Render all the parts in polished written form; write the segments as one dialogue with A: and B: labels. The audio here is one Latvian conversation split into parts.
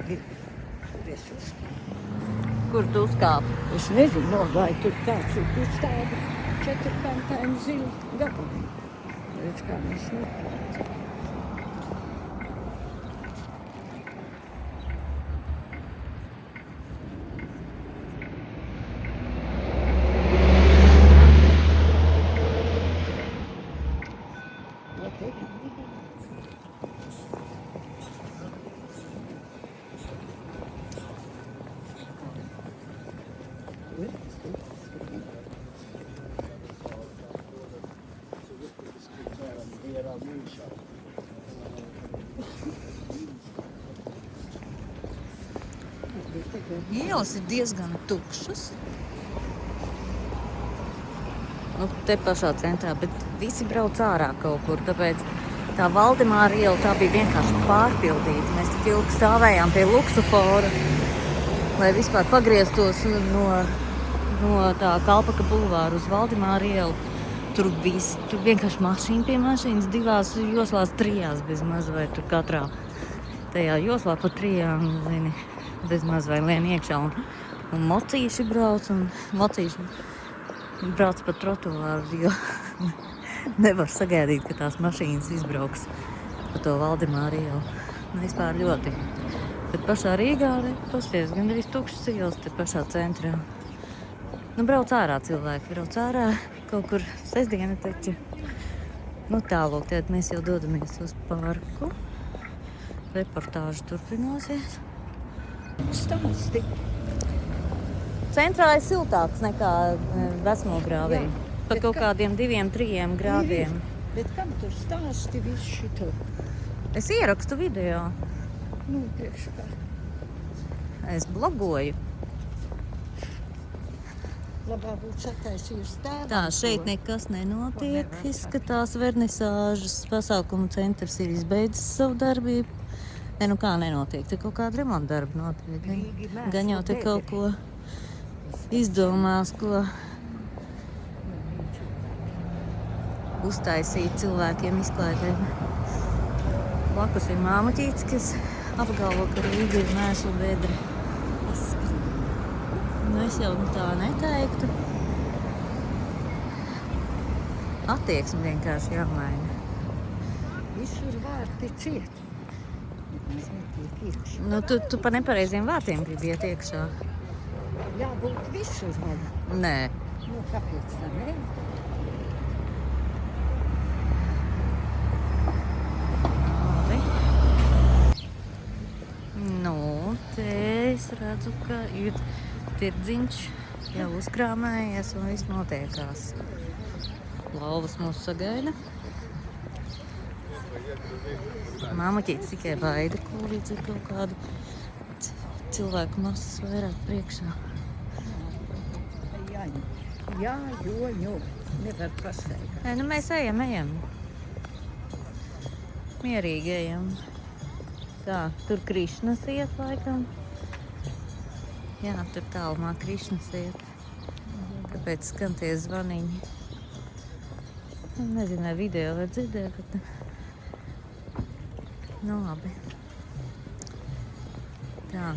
A: Kur es uzkāpu?
B: Kur tu uzkāpi?
A: Es nezinu, vai tur kāds ir uz tādu 4 kantainu zilu gabalu. Redz, kā viņš nokrāca.
B: Ielas ir diezgan tukšas. Nu, te pašā centrā, bet visi brauc ārā kaut kur, tāpēc tā Valdemāra iela tā bija vienkārši pārpildīta. Mēs tik ilgi stāvējām pie luksofora, lai vispār pagrieztos no tā Kalpaka bulvāra uz Valdemāra ielu. Tur vienkārši mašīna pie mašīnas, 2 joslās, 3 bezmaz, vai tur katrā tajā joslā pa 3, zini, bezmaz vai lien iekšā. Un mocīši brauc, un mocīši brauc pa trotuāru, jo nevar sagaidīt, ka tās mašīnas izbrauks pa to Valdemāra ielu. Vispār ļoti. Bet pašā Rīgā, pasties, gandrīz tukšas ielas te pašā centrā. Nu, brauc ārā cilvēki, brauc ārā kaut kur sestdiena taču. Nu, tālūk, tad mēs jau dodamies uz parku. Reportāža turpināsies.
A: Stāsti.
B: Centrā ir siltāks nekā Vecmogrāvī. Pa kaut kādiem 2-3 grādiem.
A: Bet kam tur stāsti visu šito?
B: Es ierakstu video.
A: Nu, priekš kā.
B: Es blogoju.
A: Labāk būtu sataisījusi tēvu.
B: Tā, šeit nekas nenotiek. Izskatās vernisāžas pasākumu centrs ir izbeidzis savu darbību. Ne, nu kā nenotiek, te kaut kāda remonta darba notiek. Gan jau te kaut ko izdomās, ko uztaisīt cilvēkiem izklaidēm. Blakus ir māmuķītis, kas apgalvo, ka Rīga ir mēslu bedra. Nu, es jau tā neteiktu. Attieksme vienkārši jāmaina.
A: Visur vārti ciet.
B: Nu, tu pa nepareiziem vārtiem gribi iet iekšā.
A: Jābūt visur vaļā.
B: Nē.
A: Nu, kāpēc tā ne?
B: Nu, te es redzu, ka ir tirdziņš jau uzkrāmējies un viss notiekās. Lauvas mūs sagaida. Māmuķītis tikai baida, ko līdz ir kaut kādu cilvēku masas vairāk priekšā.
A: Jā, jo nevar paskaidrot.
B: Nē, nu mēs ejam. Mierīgi ejam. Tā, tur Krišnas iet laikam. Jā, tur tālumā Krišnas iet. Kāpēc skan tie zvaniņi? Nezinu, vai video var dzirdēt, bet nu labi. Tā.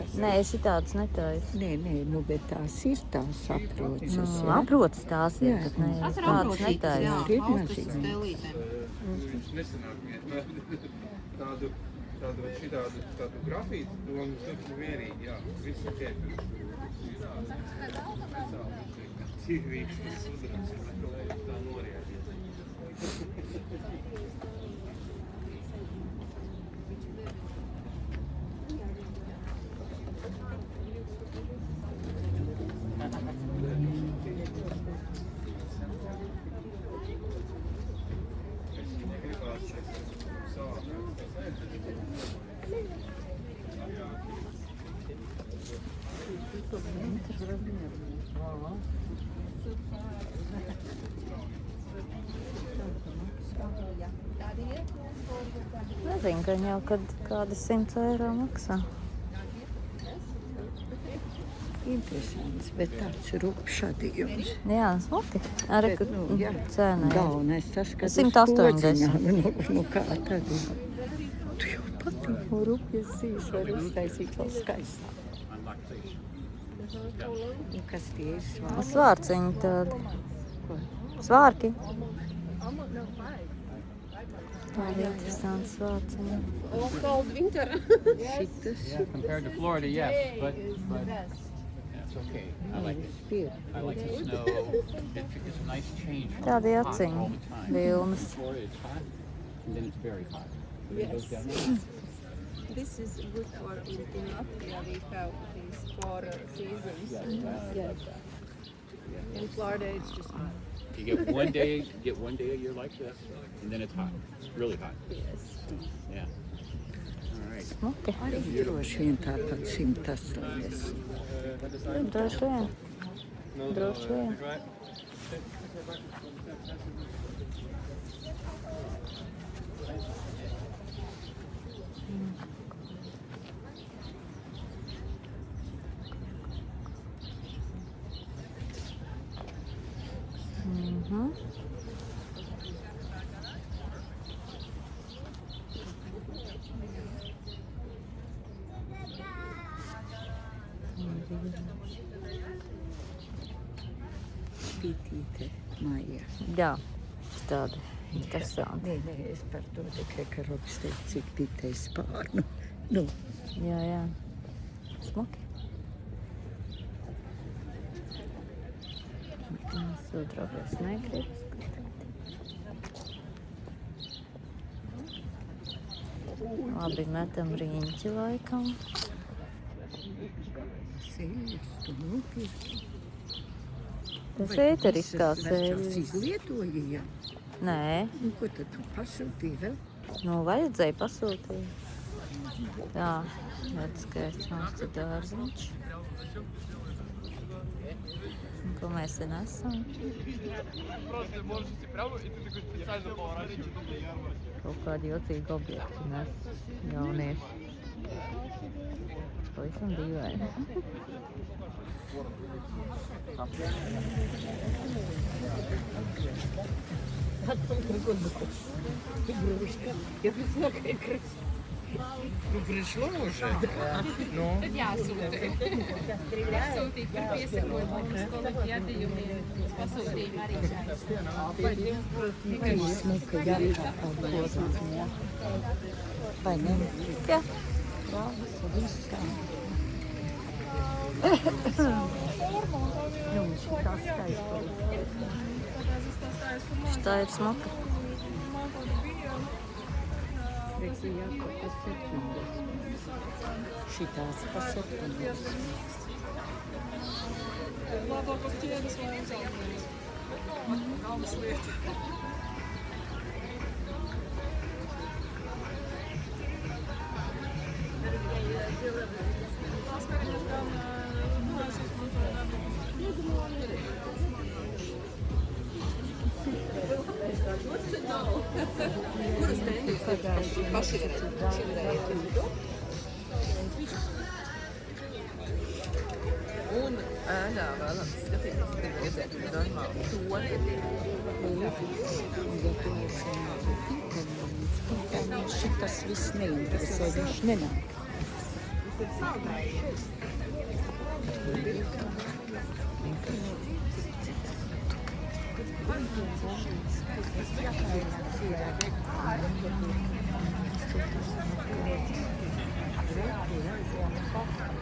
A: kas.
B: Nē, es tādas netaisu.
A: Nē, nu, bet tās ir tās aproces.
B: Nu,
A: jā.
B: aprotas tās ir,
A: Jā.
B: bet ne,
C: Tas ir
B: tādas
C: apročītas,
B: netaisu.
C: jā,
A: Ir
C: austas
A: maziņas.
C: stelītēm.
D: Viņš nesanāk vienmēr tādu grafītu, un tur mierīgi, jā, visi tiek. Cīrīgs, tas uzrāds, tā noriet.
B: Nezinu, ka jau kāda 100 eiro maksā.
A: Interesants, bet tāds rupšadījums.
B: Jā, smuki. Arī, ka
A: jā.
B: cena. jā.
A: Galvenais tas, ka
B: 180.
A: Nu kā tad? Tu jau pat rupjas zīs var uztaisīt vēl skaistāk. Un kas tie ir svārki?
B: Svārciņi tādi.
A: Ko?
B: Svārki. Tādi interesanti svārciņi.
C: All cold winter.
A: Šitas
E: Yeah, compared to Florida, yes, but that's okay. I like it.
A: spir.
E: I like the snow. It's a nice change from
B: Tādi
E: hot all
B: aciņi.
E: the time.
B: Vilnas.
E: Florida, it's hot, and then it's very hot. And then it goes down.
C: This is good for in Latvia. We have these 4 seasons. Yes. In Florida, it's just hot.
E: You get one day a year like this, and then it's hot. It's really hot.
C: Yes.
E: Yeah. All right.
B: Smuki.
A: Arī droši vien tāpat 180.
B: Droši vien. Droši vien. Mhm.
A: Pītīte Maija.
B: Jā, tādi interesanti.
A: Nē, es par to tikai, ka Robs teica, cik pitei spārnu. Nu,
B: Jā, jā. Smuki. Es otrāpēc negribu skatīt. Labi, metam riņķi laikam.
A: sēļas, tu nopirki.
B: Tas ēteriskās
A: Vecās
B: sēļas.
A: izlietoji, jā.
B: Nē,
A: Nu, ko tad tu pasūtīji vēl?
B: nu vajadzēja pasūtīt. Tā, redz, skaists mums te dārziņš. Un ko mēs te nesam? Kaut kādi jocīgi objekti nes jaunieši. Pavisam dīvaini.
A: Игрушка. Я высокая красивая.
D: Nu, prišlo уже. Nu,
C: Tad jāsūta. Pasūtīt par piesakojumiem, skolu gadījumiem. Pasūtījumi arī šeit.
A: Smuka jārkā paldies. Vai ne?
B: Jā,
A: Viss tā. Nu, šitā skaisto.
B: šitā ir smuka.
A: Redzi, jārkā pa 70. Šitās pa 70.
F: Labākos ķēdes vai uzauginājums. Galvas lieta. Tās kariņas gan mēs izmantojam.
C: Kuras tendences paši šķirēja?
G: Un ēnā vēlams skatīties, ka redzēt normāli toni.
A: Ja tu esi pīkaļs, šitas viss neinteresē, viņš nenāk.
C: ir saldēji.
A: Grazie.